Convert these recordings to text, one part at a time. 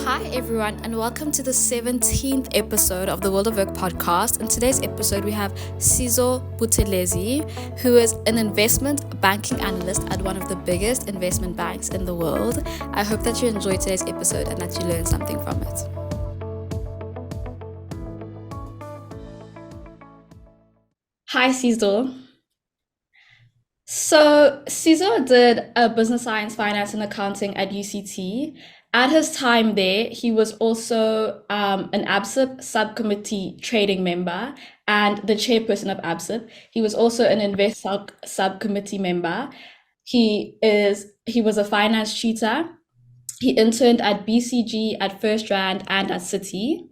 Hi everyone, and welcome to the 17th episode of the World of Work podcast. In today's episode, we have Sizolwethu Buthelezi, who is an investment banking analyst at one of the biggest investment banks in the world. I hope that you enjoyed today's episode and that you learned something from it. Hi Sizo. So Sizo did a business science, finance, and accounting at UCT. At his time there, he was also an ABSIP subcommittee trading member and the chairperson of ABSIP. He was also an InvestSoc subcommittee member. He was a finance tutor. He interned at BCG, at First Rand, and at Citi.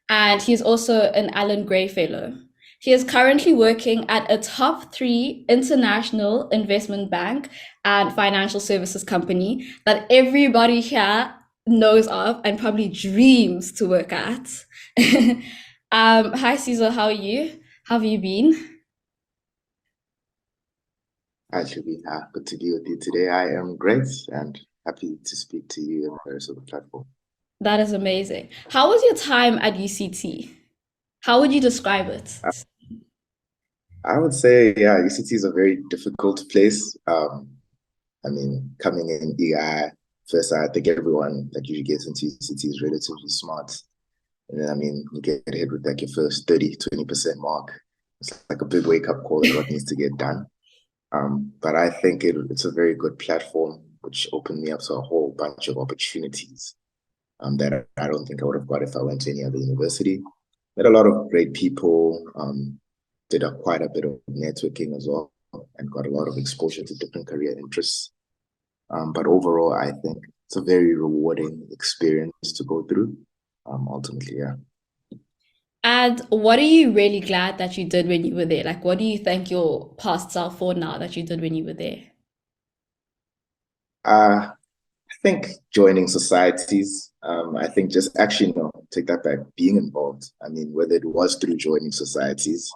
And he's also an Alan Gray Fellow. He is currently working at a top 3 international investment bank and financial services company that everybody here knows of and probably dreams to work at. Hi, Sizo, how are you? How have you been? Hi, Shubina. Good to be with you today. I am great and happy to speak to you and the rest of the platform. That is amazing. How was your time at UCT? How would you describe it? I would say, yeah, UCT is a very difficult place. Coming in EI, first, I think everyone that usually gets into UCT is relatively smart. And then, you get hit with like your first 30-20% mark. It's like a big wake-up call that what needs to get done. But I think it's a very good platform, which opened me up to a whole bunch of opportunities that I don't think I would have got if I went to any other university. Met a lot of great people, did quite a bit of networking as well, and got a lot of exposure to different career interests. But overall, I think it's a very rewarding experience to go through, ultimately, yeah. And what are you really glad that you did when you were there? Like, what do you thank your past self for now that you did when you were there? I think joining societies, I think just actually, no, take that back, being involved. Whether it was through joining societies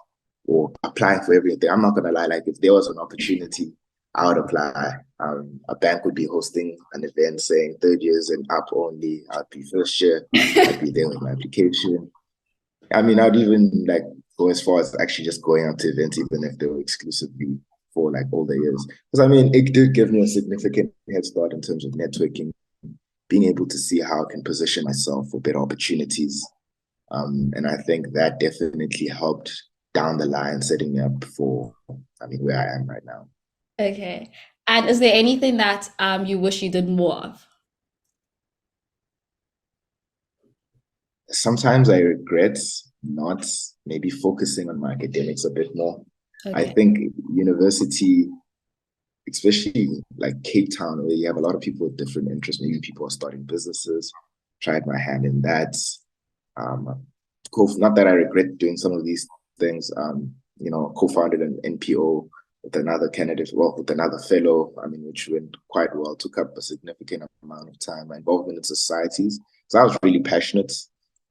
or applying for everything, I'm not going to lie, like if there was an opportunity, I would apply. A bank would be hosting an event saying 3rd years and up only. I'd be first year. I'd be there with my application. I'd even like go as far as actually just going out to events, even if they were exclusively for like older years. Because it did give me a significant head start in terms of networking, being able to see how I can position myself for better opportunities. And I think that definitely helped down the line, setting me up for, where I am right now. Okay. And is there anything that you wish you did more of? Sometimes I regret not maybe focusing on my academics a bit more. I Okay. think university, especially like Cape Town, where you have a lot of people with different interests, maybe people are starting businesses, tried my hand in that. Not that I regret doing some of these things, co-founded an NPO with another candidate, with another fellow, which went quite well, took up a significant amount of time. My involvement in societies. So I was really passionate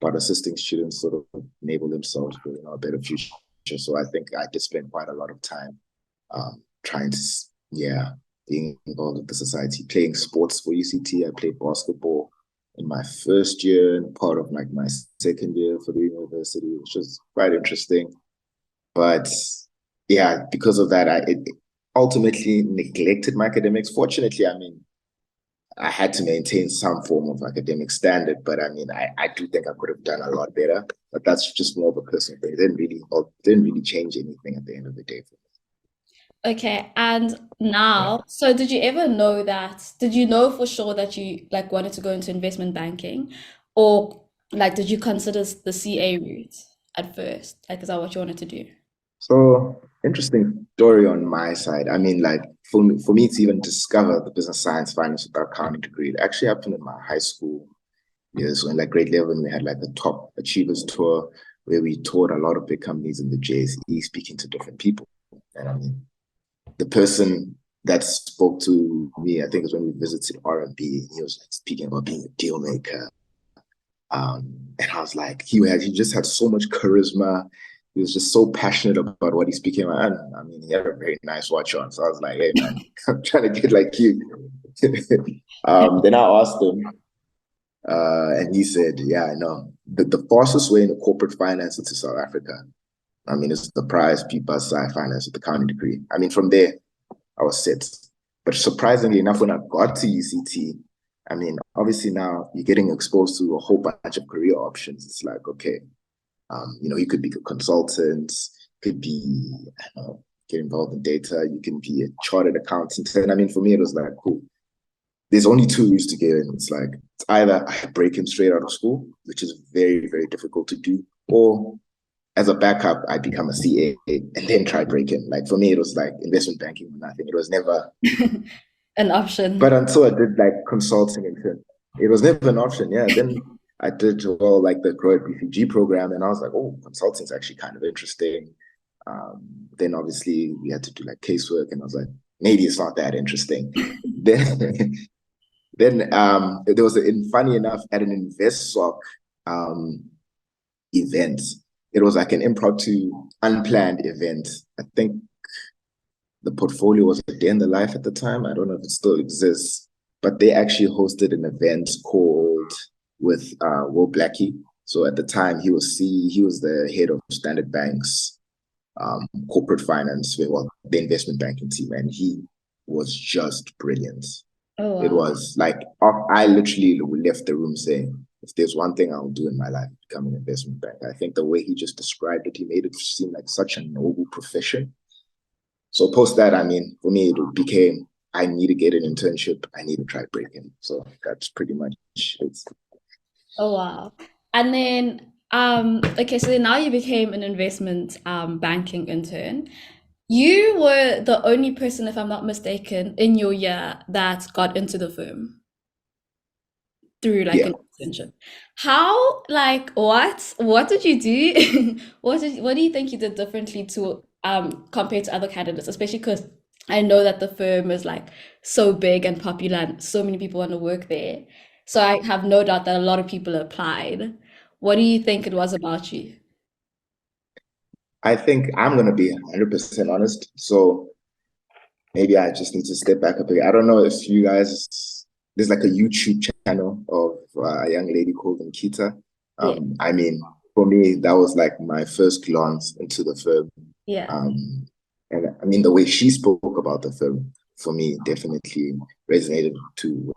about assisting students sort of enable themselves for a better future. So I think I did spend quite a lot of time trying to, being involved with the society, playing sports for UCT. I played basketball in my first year and part of like my second year for the university, which was quite interesting. But yeah, because of that, it ultimately neglected my academics. Fortunately, I had to maintain some form of academic standard, but I do think I could have done a lot better. But that's just more of a personal thing. It didn't really change anything at the end of the day for me. Okay. And now, so did you ever know did you know for sure that you like wanted to go into investment banking? Or like did you consider the CA route at first? Like, is that what you wanted to do? So interesting story on my side. Like for me to even discover the business science finance with our accounting degree, it actually happened in my high school years. So in like grade 11, we had like a top achievers tour where we toured a lot of big companies in the JSE, speaking to different people. And the person that spoke to me, I think, is when we visited R&B. He was like speaking about being a deal maker. And I was like, he just had so much charisma. He was just so passionate about what he's speaking about. And he had a very nice watch on. So I was like, hey, man, I'm trying to get like you. Then I asked him, And he said, yeah, I know. The fastest way into corporate finance into South Africa, I mean, it's the prize people sci finance with the accounting degree. I mean, from there, I was set. But surprisingly enough, when I got to UCT, I mean, obviously now you're getting exposed to a whole bunch of career options. It's like, okay, you could be a consultant, could be, I don't know, get involved in data, you can be a chartered accountant. And I mean, for me, it was like, cool. There's only two routes to get in. It's like, it's either I break in straight out of school, which is very, very difficult to do, or as a backup, I become a CA and then try breaking. Like for me, it was like investment banking or nothing. It was never An but option. until I did like consulting it was never an option. Yeah. Then I did like the Grow at BCG program and I was like, oh, consulting is actually kind of interesting. Then obviously we had to do like casework and I was like, maybe it's not that interesting. then there was funny enough at an InvestSoc event. It was like an impromptu, unplanned event. I think the portfolio was a day in the life at the time. I don't know if it still exists, but they actually hosted an event called with Will Blackie. So at the time, he was the head of Standard Bank's corporate finance, well, the investment banking team, and he was just brilliant. Oh, It wow. was like I literally left the room saying, if there's one thing I'll do in my life, become an investment banker. I think the way he just described it, he made it seem like such a noble profession. So post that, I mean, for me, it became, I need to get an internship. I need to try breaking. So that's pretty much it. Oh, wow. And then, okay, so then now you became an investment banking intern. You were the only person, if I'm not mistaken, in your year that got into the firm through like Yeah. an internship. How, like, what did you do? What do you think you did differently to compared to other candidates, especially because I know that the firm is like so big and popular and so many people want to work there. So I have no doubt that a lot of people applied. What do you think it was about you? I think I'm going to be 100% honest. So maybe I just need to step back a bit. I don't know if you guys, there's like a YouTube channel of a young lady called Nkita. Yeah, I mean, for me, that was like my first glance into the firm. yeah. And I mean, the way she spoke about the film for me definitely resonated to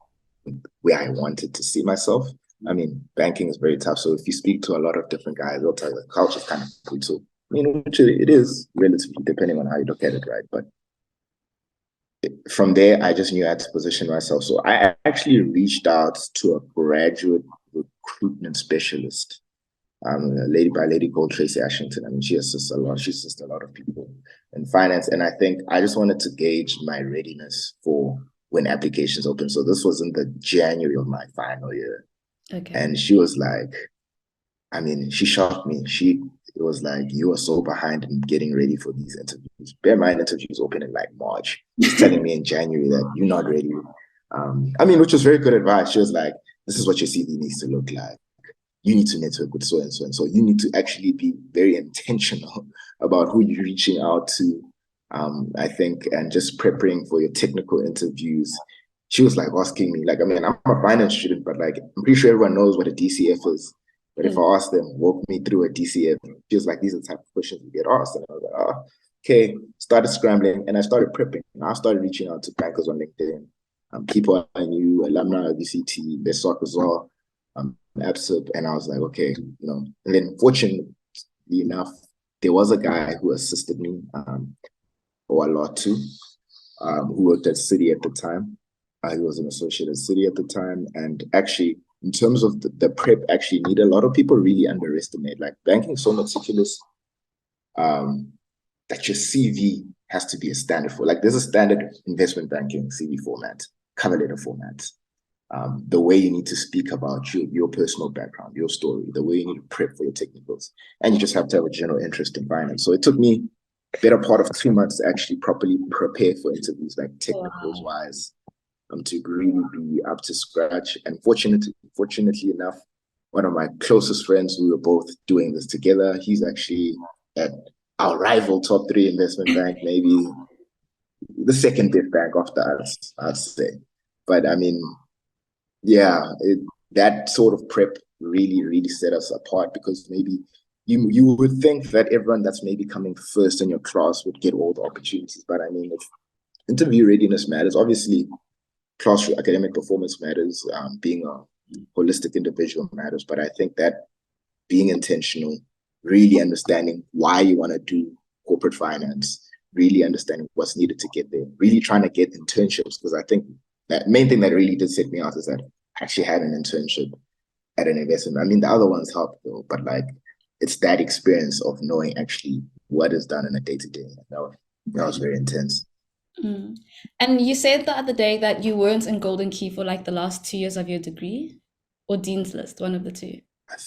where I wanted to see myself. I mean, banking is very tough. So if you speak to a lot of different guys, they'll tell you the culture is kind of brutal. I mean, which it is relatively depending on how you look at it, right? But from there, I just knew I had to position myself. So I actually reached out to a graduate recruitment specialist, a lady called Tracy Ashington. I mean, she assists a lot. She assists a lot of people in finance. And I think I just wanted to gauge my readiness for when applications open. So this was in the January of my final year. Okay. And she was like, I mean, she shocked me. It was like, you are so behind in getting ready for these interviews. Bear in mind, interviews open in like March. She's telling me in January that you're not ready. I mean, which was very good advice. She was like, this is what your CV needs to look like. You need to network with so and so and so. You need to actually be very intentional about who you're reaching out to. I think, and just preparing for your technical interviews. She was like asking me, like, I mean, I'm a finance student, but like, I'm pretty sure everyone knows what a DCF is. But if Mm. I ask them, walk me through a DCF, she was like, these are the type of questions you get asked. And I was like, oh, okay. Started scrambling and I started prepping. And I started reaching out to bankers on LinkedIn, people I knew, alumni of UCT, InvestSoc as well, ABSIP. And I was like, okay, and then fortunately enough, there was a guy who assisted me, or a lot too, who worked at Citi at the time. He was an associate at Citi at the time. And actually, in terms of the prep, actually need a lot of people really underestimate. Like banking is so meticulous that your CV has to be a standard for. Like there's a standard investment banking CV format, cover letter format. The way you need to speak about your personal background, your story, the way you need to prep for your technicals, and you just have to have a general interest in finance. So it took me a better part of 2 months to actually properly prepare for interviews, like technicals Wow. wise, to really be up to scratch. And fortunately enough, one of my closest friends, we were both doing this together. He's actually at our rival top three investment bank, maybe the second best bank after us, I'd say. But I mean, yeah, that sort of prep really, really set us apart, because maybe you would think that everyone that's maybe coming first in your class would get all the opportunities. But I mean, if interview readiness matters, obviously class academic performance matters, being a holistic individual matters, but I think that being intentional, really understanding why you want to do corporate finance, really understanding what's needed to get there, really trying to get internships, because I think that main thing that really did set me out is that I actually had an internship at an investment. I mean, the other ones helped though, but like it's that experience of knowing actually what is done in a day-to-day. That was very intense. Mm. And you said the other day that you weren't in Golden Key for like the last 2 years of your degree, or Dean's List, one of the two.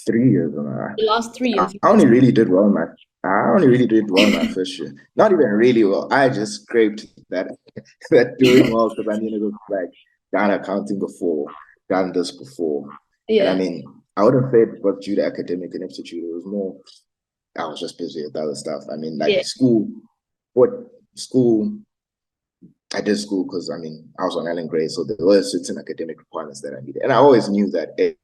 3 years. The last 3 years. I only really did well in my. I only really did well in my first year. Not even really well. I just scraped that doing well, because I mean it was like done accounting before, done this before, and I Yeah. mean I wouldn't say it was due to academic ineptitude. It was more I was just busy with other stuff. I mean, Yeah. like school. What school? I did school because I mean I was on Ellen Gray, so there were certain academic requirements that I needed, and I always knew that hey,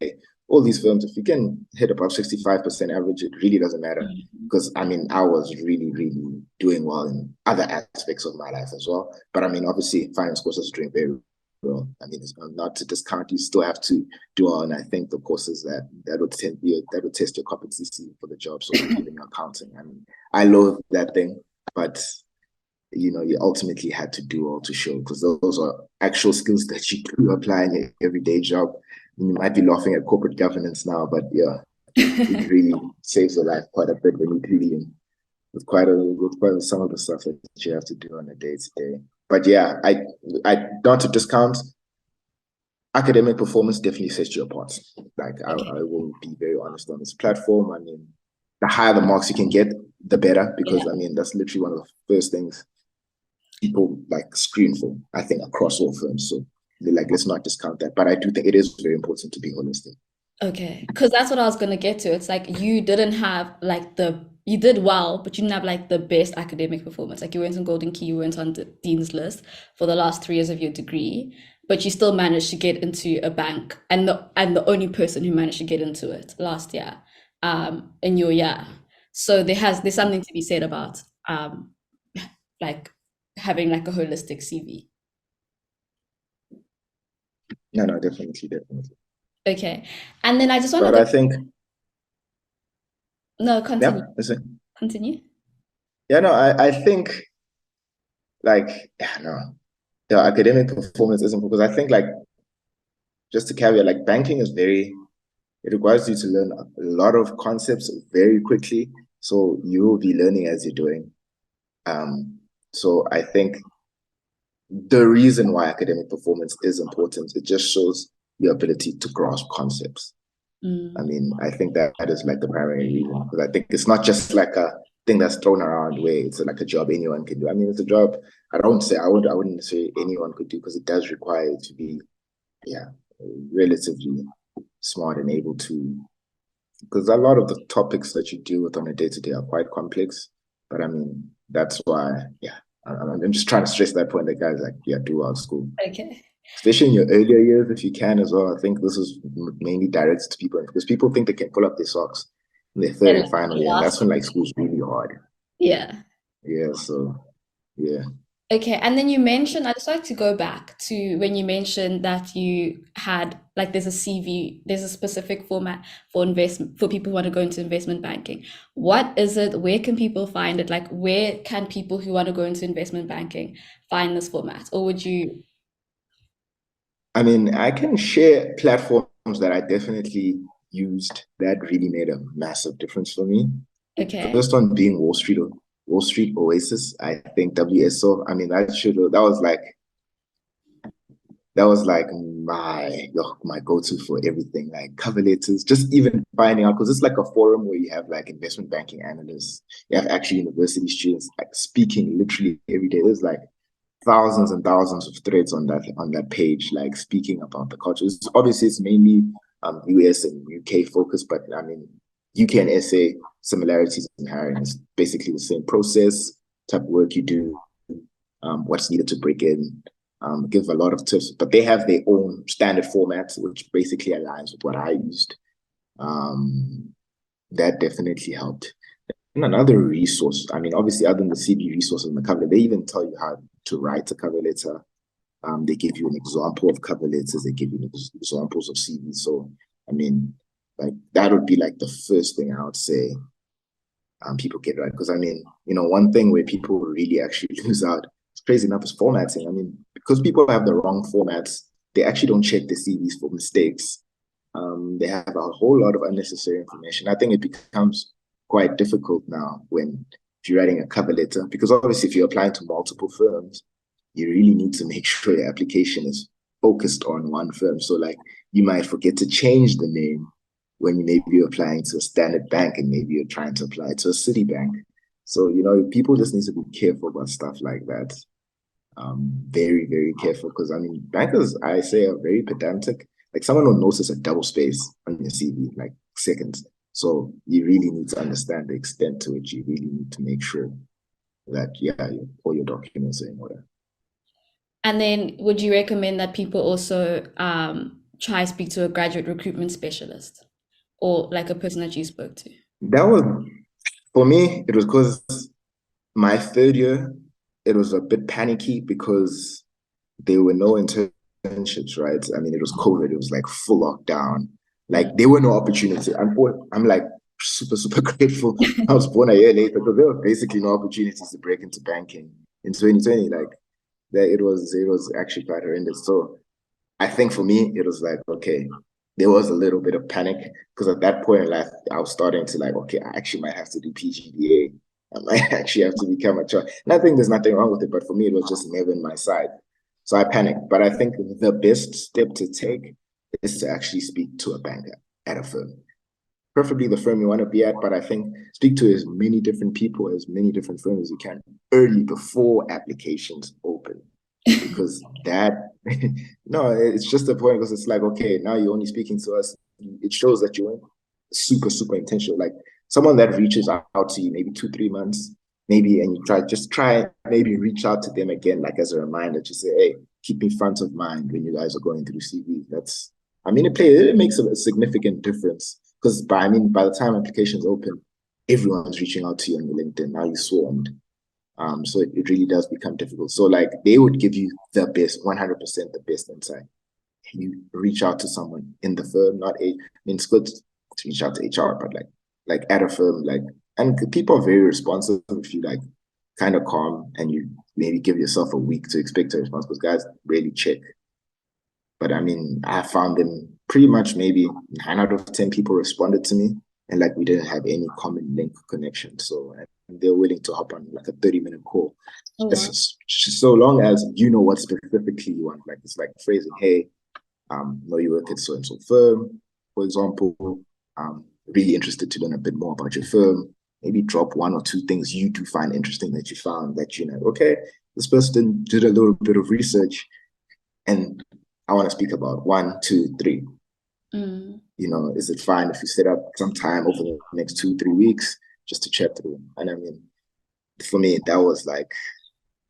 all these firms, if you can hit above 65% average, it really doesn't matter, because I mean I was really, really doing well in other aspects of my life as well. But I mean, obviously, finance courses are doing very well. I mean, it's not to discount, you still have to do well, and I think the courses that would test your competency for the job. So even your accounting, I mean, I love that thing, but you know, you ultimately had to do all to show, because those are actual skills that you do apply in your everyday job. You might be laughing at corporate governance now, but yeah, it really saves your life quite a bit when you're dealing with quite some of the stuff that you have to do on a day to day. But yeah, I not to discount, academic performance definitely sets you apart. Like I will be very honest on this platform. I mean, the higher the marks you can get, the better, because Yeah. I mean that's literally one of the first things people like screen for, I think, across all firms. So like, let's not discount that. But I do think it is very important to be holistic. Okay, because that's what I was gonna get to. It's like you didn't have like you did well, but you didn't have like the best academic performance. Like you weren't on Golden Key, you weren't on the Dean's List for the last 3 years of your degree, but you still managed to get into a bank, and the only person who managed to get into it last year, in your year. So there's something to be said about like having like a holistic CV. No, no, definitely, definitely. Okay, and then I just want to But go. I think, No, yeah, continue, listen, continue. yeah, no, I think like, yeah, no, the academic performance isn't, because I think like, just to caveat, like banking is very, it requires you to learn a lot of concepts very quickly. So you will be learning as you're doing. Um, so I think the reason why academic performance is important, it just shows your ability to grasp concepts. I Mm. mean, I think that is like the primary reason, because I think it's not just like a thing that's thrown around where it's like a job anyone can do. I mean, it's a job I wouldn't say anyone could do, because it does require you to be, yeah, relatively smart and able to, because a lot of the topics that you deal with on a day-to-day are quite complex. But I mean, that's why, yeah, I'm just trying to stress that point that guys like, yeah, do well at school, Okay. especially in your earlier years if you can as well. I think this is mainly directed to people, because people think they can pull up their socks in their third Then and final year, and last that's when like school's really hard. Yeah. Yeah, so yeah. Okay. And then you mentioned, I'd just like to go back to when you mentioned that you had like there's a CV, there's a specific format for investment for people who want to go into investment banking. What is it? Where can people find it? Like where can people who want to go into investment banking find this format? Or would you I mean, I can share platforms that I definitely used that really made a massive difference for me. okay. First one being Wall Street Oasis. I think WSO. I mean, that was like my go-to for everything, like cover letters, just even finding out, because it's like a forum where you have like investment banking analysts, you have actual university students like speaking literally every day. There's like thousands and thousands of threads on that page, like speaking about the culture. Obviously, it's mainly US and UK focused, but I mean, UK and SA similarities in hiring is basically the same process, type of work you do, what's needed to break in. give a lot of tips, but they have their own standard formats, which basically aligns with what I used. That definitely helped. And another resource, I mean, obviously, other than the CV resources in the cover, they even tell you how to write a cover letter. They give you an example of cover letters. They give you examples of CVs. So, I mean, like that would be like the first thing I would say people get right. Because I mean, one thing where people really actually lose out, it's crazy enough, is formatting. I mean, because people have the wrong formats, they actually don't check the CVs for mistakes. They have a whole lot of unnecessary information. I think it becomes quite difficult now if you're writing a cover letter, because obviously if you're applying to multiple firms, you really need to make sure your application is focused on one firm. So like you might forget to change the name when you maybe you're applying to a standard bank and maybe you're trying to apply to a city bank. So, people just need to be careful about stuff like that. Very, very careful, because I mean, bankers, I say, are very pedantic. Like someone will notice a double space on your CV, like seconds. So you really need to understand the extent to which you really need to make sure that, all your documents are in order. And then would you recommend that people also try to speak to a graduate recruitment specialist or like a person that you spoke to? That was, for me, it was because my third year, it was a bit panicky because there were no internships, right? I mean, it was COVID. It was like full lockdown. Like there were no opportunities. I'm like super, super grateful. I was born a year later because there were basically no opportunities to break into banking in 2020. Like that, it was actually quite horrendous. So I think for me, it was like, okay, there was a little bit of panic because at that point in life, I was starting to like, okay, I actually might have to do PGDA. I might actually have to become a child. And I think there's nothing wrong with it, but for me, it was just never in my side. So I panicked. But I think the best step to take is to actually speak to a banker at a firm. Preferably the firm you want to be at, but I think speak to as many different people, as many different firms as you can early before applications open. Because no, it's just the point, because it's like, okay, now you're only speaking to us. It shows that you're super, super intentional. Like someone that reaches out to you maybe 2-3 months, maybe, and you try maybe reach out to them again, like as a reminder to say, hey, keep me front of mind when you guys are going through CVs. It makes a significant difference, because by the time applications open, everyone's reaching out to you on your LinkedIn. Now you're swarmed. So it really does become difficult. So like they would give you the best, 100% the best insight. You reach out to someone in the firm, it's good to reach out to HR, but like at a firm, and people are very responsive if you like kind of calm and you maybe give yourself a week to expect a response, because guys really check. But I mean, I found them pretty much maybe 9 out of 10 people responded to me, and like we didn't have any common link connection. So they're willing to hop on like a 30-minute call. Oh, wow. So long as you know what specifically you want. Like it's like phrasing, hey, know you work at so and so firm, for example. Really interested to learn a bit more about your firm. Maybe drop 1 or 2 things you do find interesting that you found that okay, this person did a little bit of research and I want to speak about 1, 2, 3. Is it fine if you set up some time over the next 2-3 weeks just to chat through? And I mean, for me, that was like,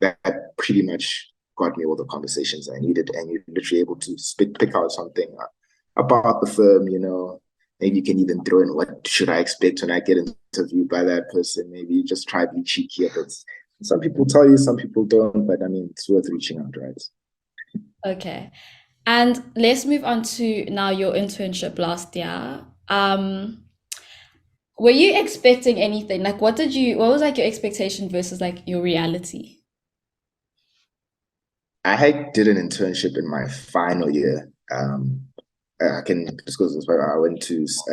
that pretty much got me all the conversations I needed, and you're literally able to pick out something about the firm, maybe you can even throw in, what should I expect when I get interviewed by that person? Maybe you just try to be cheeky a bit. Some people tell you, some people don't, but I mean, it's worth reaching out, right? Okay. And let's move on to now your internship last year. Were you expecting anything? Like what was like your expectation versus like your reality? I did an internship in my final year. I can disclose this, but I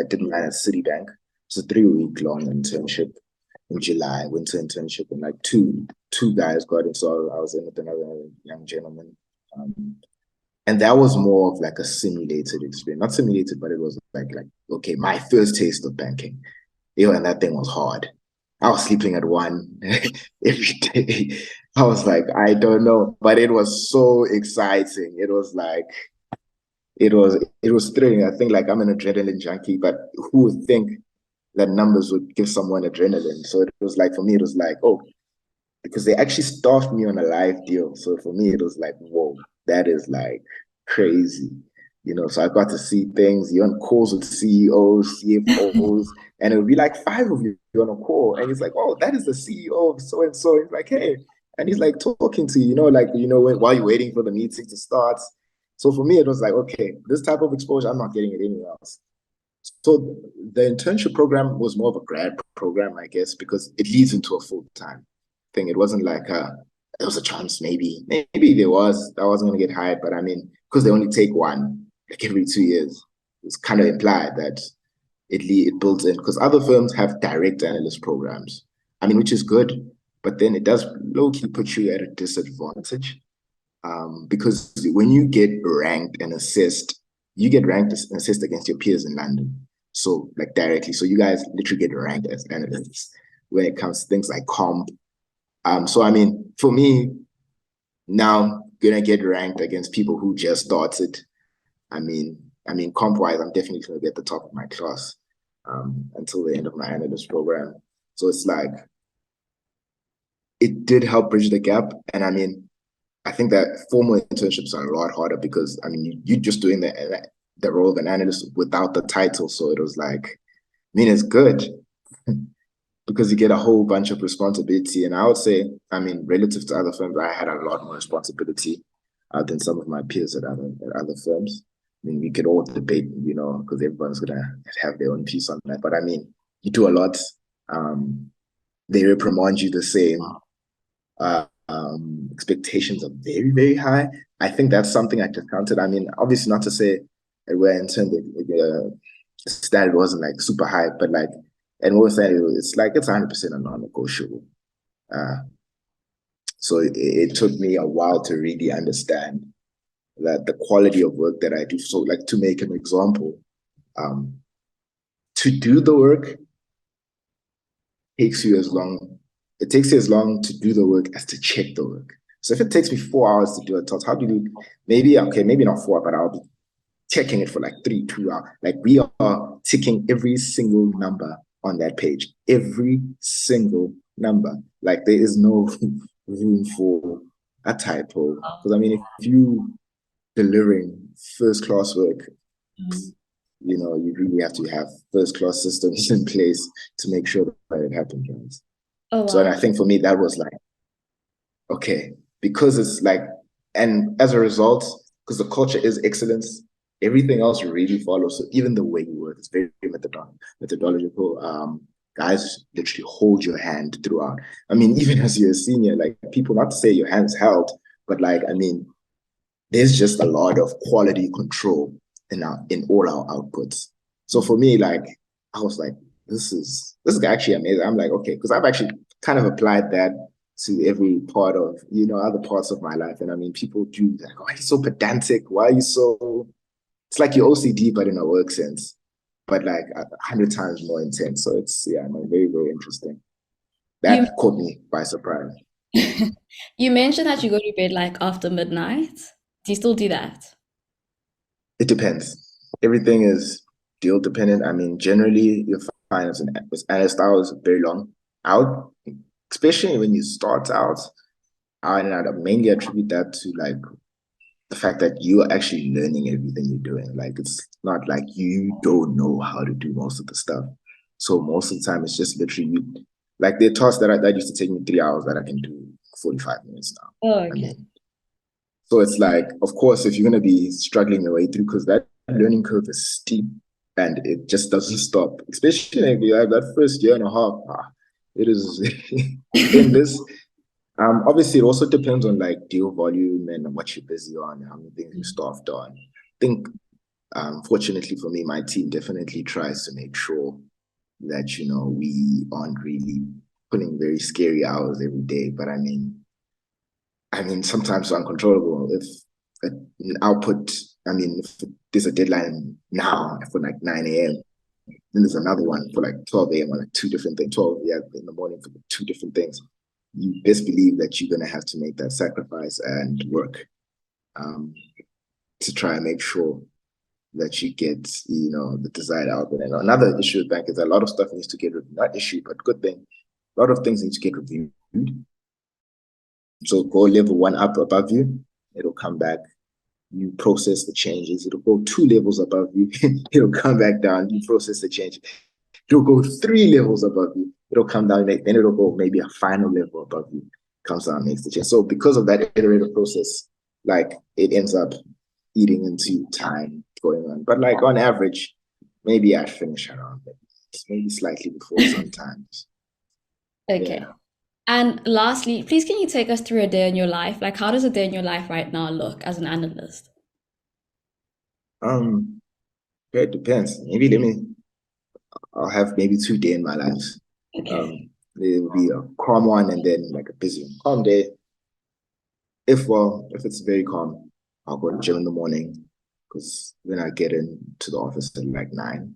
did mine at Citibank. It's a 3-week long internship in July, winter internship, and like two guys got in. So I was in with another young gentleman. And that was more of like a simulated experience. Not simulated, but it was like, okay, my first taste of banking. And that thing was hard. I was sleeping at 1 every day. I was like, I don't know. But it was so exciting. It was like, it was thrilling. I think like I'm an adrenaline junkie, but who would think that numbers would give someone adrenaline? So it was like, for me, it was like, oh, because they actually staffed me on a live deal. So for me, it was like, whoa. that is like crazy. So I got to see things. You're on calls with CEOs, CFOs, and it would be like 5 of you on a call. And he's like, oh, that is the CEO of so and so. He's like, hey, and he's like talking to you, while you're waiting for the meeting to start. So for me, it was like, okay, this type of exposure, I'm not getting it anywhere else. So the internship program was more of a grad program, I guess, because it leads into a full-time thing. It wasn't like there was a chance, maybe there was, I wasn't going to get hired, but I mean, because they only take one like every 2 years, it's kind of implied that it builds in, because other firms have direct analyst programs. I mean, which is good, but then it does low-key put you at a disadvantage, because when you get ranked and assessed, you get ranked and assessed against your peers in London. So like directly. So you guys literally get ranked as analysts when it comes to things like comp. So I mean, for me, now gonna get ranked against people who just started. I mean, comp-wise, I'm definitely gonna be at the top of my class until the end of my analyst program. So it's like it did help bridge the gap. And I mean, I think that formal internships are a lot harder because I mean you're just doing the role of an analyst without the title. So it was like, I mean, it's good because you get a whole bunch of responsibility. And I would say, I mean, relative to other firms, I had a lot more responsibility than some of my peers at other firms. I mean, we could all debate, because everyone's gonna have their own piece on that. But I mean, you do a lot. They reprimand you the same. Expectations are very, very high. I think that's something I discounted. I mean, obviously not to say where in terms of the standard wasn't like super high, but like, and what we're saying, it's like it's 100% a non-negotiable. So it took me a while to really understand that the quality of work that I do. So like, to make an example, to do the work takes you as long. It takes you as long to do the work as to check the work. So if it takes me 4 hours to do a task, how do you, maybe not 4, but I'll be checking it for like 2 hours. Like we are ticking every single number on that page, every single number. Like there is no room for a typo. Because I mean, if you delivering first class work, you really have to have first class systems in place to make sure that it happens, right? Oh, wow. So and I think for me, that was like, okay, because it's like, and as a result, because the culture is excellence, everything else really follows. So even the way you work is very methodological. Guys literally hold your hand throughout. I mean, even as you're a senior, like people, not to say your hand's held, but like, I mean, there's just a lot of quality control in all our outputs. So for me, like, I was like, this is actually amazing. I'm like, okay, because I've actually kind of applied that to every part of, other parts of my life. And I mean, people do like, why are you so pedantic? Why are you so, it's like your OCD, but in a work sense, but like 100 times more intense. So it's, yeah, very, very interesting. That caught me by surprise. You mentioned that you go to bed like after midnight. Do you still do that? It depends. Everything is deal dependent. I mean, generally, you'll find as analyst hours very long out, especially when you start out. And I'd mainly attribute that to like the fact that you are actually learning everything you're doing. Like it's not like you don't know how to do most of the stuff. So most of the time, it's just literally like the tasks that used to take me 3 hours that I can do 45 minutes now. Oh, okay. I mean, so it's like, of course, if you're going to be struggling your way through, because that learning curve is steep and it just doesn't stop, especially if you have that first year and a half, it is endless. Obviously, it also depends on like deal volume and what you're busy on, how many things you're staffed on. I think, fortunately for me, my team definitely tries to make sure that, we aren't really putting very scary hours every day. But I mean, sometimes it's uncontrollable. If an output, if there's a deadline now for like 9 a.m., then there's another one for like 12 a.m. or like 2 different things, 12 in the morning for 2 different things. You best believe that you're going to have to make that sacrifice and work to try and make sure that you get, the desired output. And another issue with bank is a lot of stuff needs to get reviewed. Not issue, but good thing. A lot of things need to get reviewed. So go level 1 up above you, it'll come back you process the changes. It'll go 2 levels above you. It'll come back down. You process the change. It'll go 3 levels above you. It'll come down. Then it'll go maybe a final level above you. Comes down, makes the change. So because of that iterative process, like it ends up eating into time going on. But like on average, maybe I finish around maybe slightly before sometimes. Okay. Yeah. And lastly, please can you take us through a day in your life? Like, how does a day in your life right now look as an analyst? It depends. I'll have maybe 2 days in my life. Okay. There will be a calm one and then like a busy one. Calm day. If it's very calm, I'll go to the gym in the morning because then I get into the office at like 9.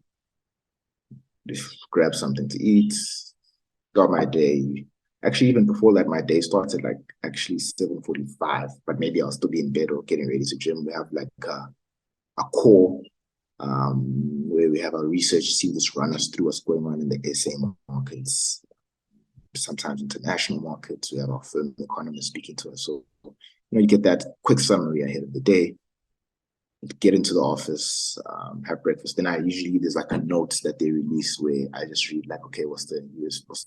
Just grab something to eat, start my day. Actually, even before that, my day starts at like actually 7:45, but maybe I'll still be in bed or getting ready to gym. We have like a call where we have our research team just run us through what's going on in the SA markets, sometimes international markets. We have our firm economists speaking to us. So, you get that quick summary ahead of the day, get into the office, have breakfast. Then there's like a note that they release where I just read like, okay, what's the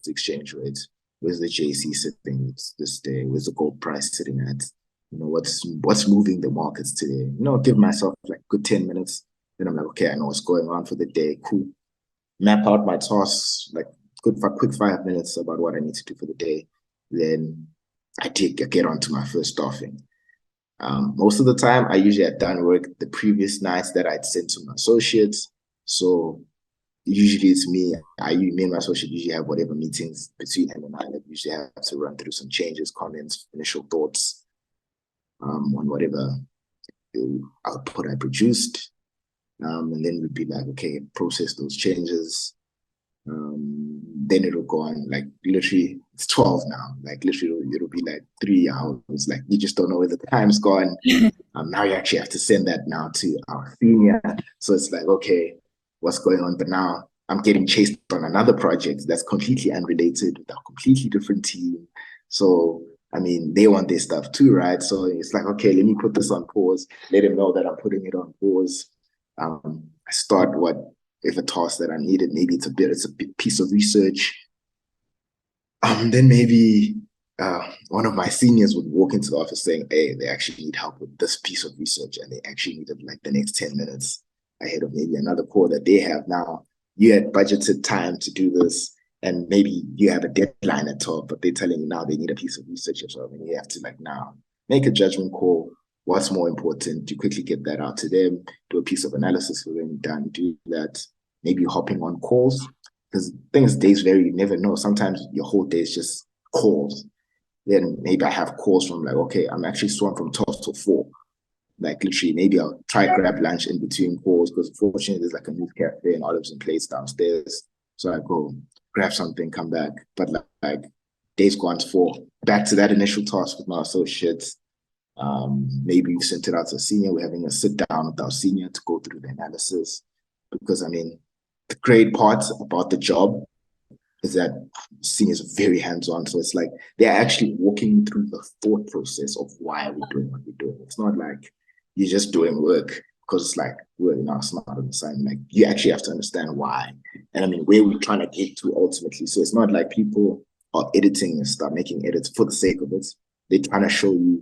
exchange rate? Where's the JC sitting this day? Where's the gold price sitting at? What's moving the markets today? Give myself like good 10 minutes. Then I'm like, okay, I know what's going on for the day. Cool. Map out my tasks, like quick 5 minutes about what I need to do for the day. Then I get on to my first staffing. Most of the time, I usually had done work the previous nights that I'd sent to my associates. So usually it's me and my associate usually have whatever meetings between him and I that usually have to run through some changes, comments, initial thoughts on whatever output I produced. And then we'd be like, okay, process those changes. Then it'll go on like literally it's 12 now. Like literally it'll be like 3 hours. Like you just don't know where the time's gone. Now you actually have to send that now to our senior. So it's like, okay, what's going on? But now I'm getting chased on another project that's completely unrelated with a completely different team. So I mean, they want their stuff too, right? So it's like, okay, let me put this on pause. Let them know that I'm putting it on pause. I start if a task that I needed, maybe it's a piece of research. Then maybe one of my seniors would walk into the office saying, hey, they actually need help with this piece of research and they actually needed like the next 10 minutes ahead of maybe another call that they have. Now, you had budgeted time to do this and maybe you have a deadline at 12, but they're telling you now they need a piece of research or something. You have to like now make a judgment call. What's more important? You quickly get that out to them, do a piece of analysis for them, done, do that, maybe hopping on calls. Because things days vary, you never know. Sometimes your whole day is just calls. Then maybe I have calls from like, okay, I'm actually sworn from 12 to 4. Like literally, maybe I'll try to grab lunch in between calls because fortunately there's like a new cafe and olives and plates downstairs. So I go grab something, come back. But like days go on to 4. Back to that initial task with my associates. Maybe we sent it out to a senior. We're having a sit down with our senior to go through the analysis. Because I mean, the great part about the job is that seniors are very hands-on. So it's like they're actually walking through the thought process of why we're doing what we're doing. It's not like you're just doing work because it's like we're not smart on the assignment. Like you actually have to understand why. And I mean, where we're trying to get to ultimately. So it's not like people are editing and start making edits for the sake of it. They're trying to show you,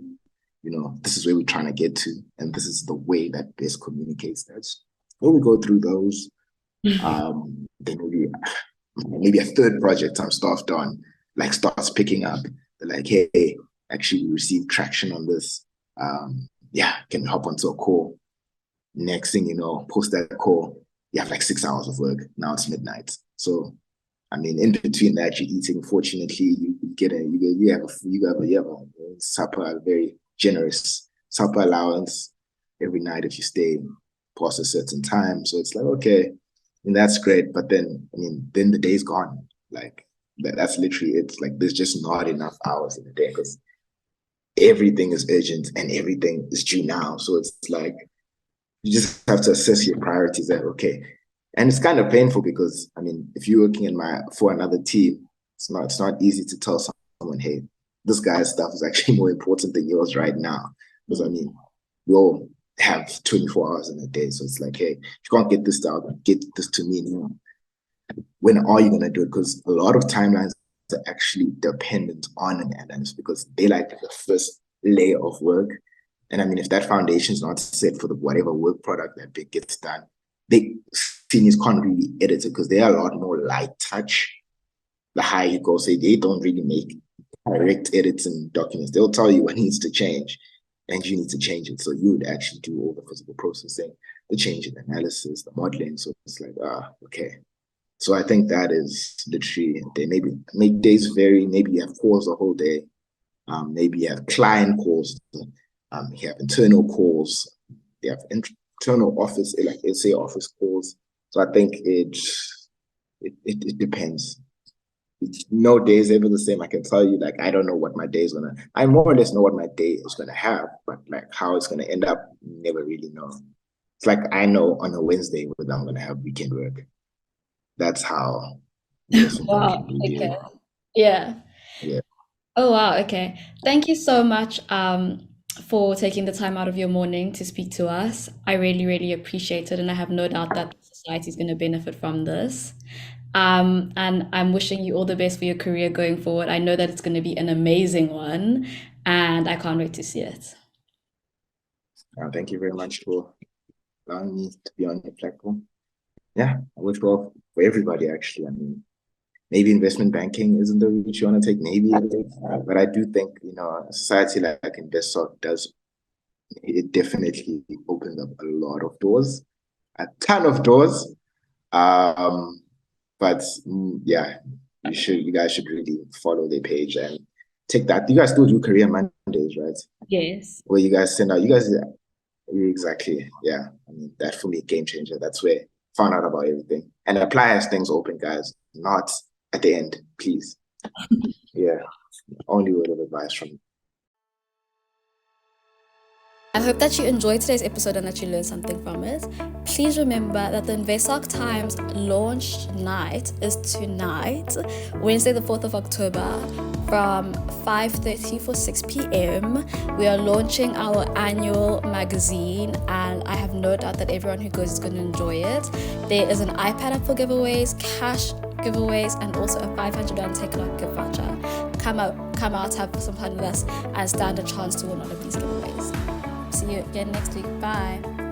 this is where we're trying to get to. And this is the way that best communicates that. When we go through those, then maybe a third project I'm staffed on, like starts picking up. They're like, hey, actually we received traction on this. Can we hop onto a call? Next thing you know, post that call, you have like 6 hours of work. Now it's midnight. So I mean, in between that, you're eating. Fortunately, you have a supper, a very generous supper allowance every night if you stay past a certain time. So it's like, okay, and that's great. But then, I mean, then the day's gone. Like that's literally it. Like there's just not enough hours in the day because everything is urgent and everything is due now. So it's like you just have to assess your priorities. That okay, and it's kind of painful because I mean, if you're working for another team, it's not easy to tell someone, hey, this guy's stuff is actually more important than yours right now. Because I mean, your have 24 hours in a day. So it's like, hey, if you can't get this out, get this to me now. When are you going to do it? Because a lot of timelines are actually dependent on an analyst because they like the first layer of work. And I mean, if that foundation is not set for the whatever work product that big gets done, they seniors can't really edit it because they are a lot more light touch. The higher you go, say they don't really make direct edits in documents. They'll tell you what needs to change and you need to change it. So you would actually do all the physical processing, the change in analysis, the modeling. So it's like, okay. So I think that is literally, they maybe make days vary. Maybe you have calls the whole day. Maybe you have client calls. You have internal calls. You have internal office, like SA office calls. So I think it depends. No day is ever the same. I can tell you, like, I don't know what my day is gonna. I more or less know what my day is gonna have, but like how it's gonna end up, never really know. It's like I know on a Wednesday whether I'm gonna have weekend work. That's how investment banking Wow. really is. Okay. Yeah. Yeah. Oh, wow. Okay. Thank you so much for taking the time out of your morning to speak to us. I really, really appreciate it, and I have no doubt that society is going to benefit from this. And I'm wishing you all the best for your career going forward. I know that it's going to be an amazing one, and I can't wait to see it. Thank you very much for allowing me to be on your platform. Yeah, I wish well for everybody, actually. I mean, maybe investment banking isn't the route you want to take, maybe it is. But I do think, a society like InvestSoc it definitely opens up a lot of doors, a ton of doors. But yeah, you guys should really follow their page and take that. You guys still do Career Mondays, right? Yes. Where you guys send out, exactly. Yeah. I mean, that for me, game changer. That's where I found out about everything. And apply as things open, guys, not at the end, please. Yeah. Only word of advice from me. I hope that you enjoyed today's episode and that you learned something from it. Please remember that the InvestSoc Times launch night is tonight, Wednesday the 4th of October from 5:30 for 6 p.m. We are launching our annual magazine and I have no doubt that everyone who goes is going to enjoy it. There is an iPad up for giveaways, cash giveaways, and also a 500 Rand take-a-lot gift voucher. Come out, have some fun with us, and stand a chance to win one of these giveaways. See you again next week. Bye.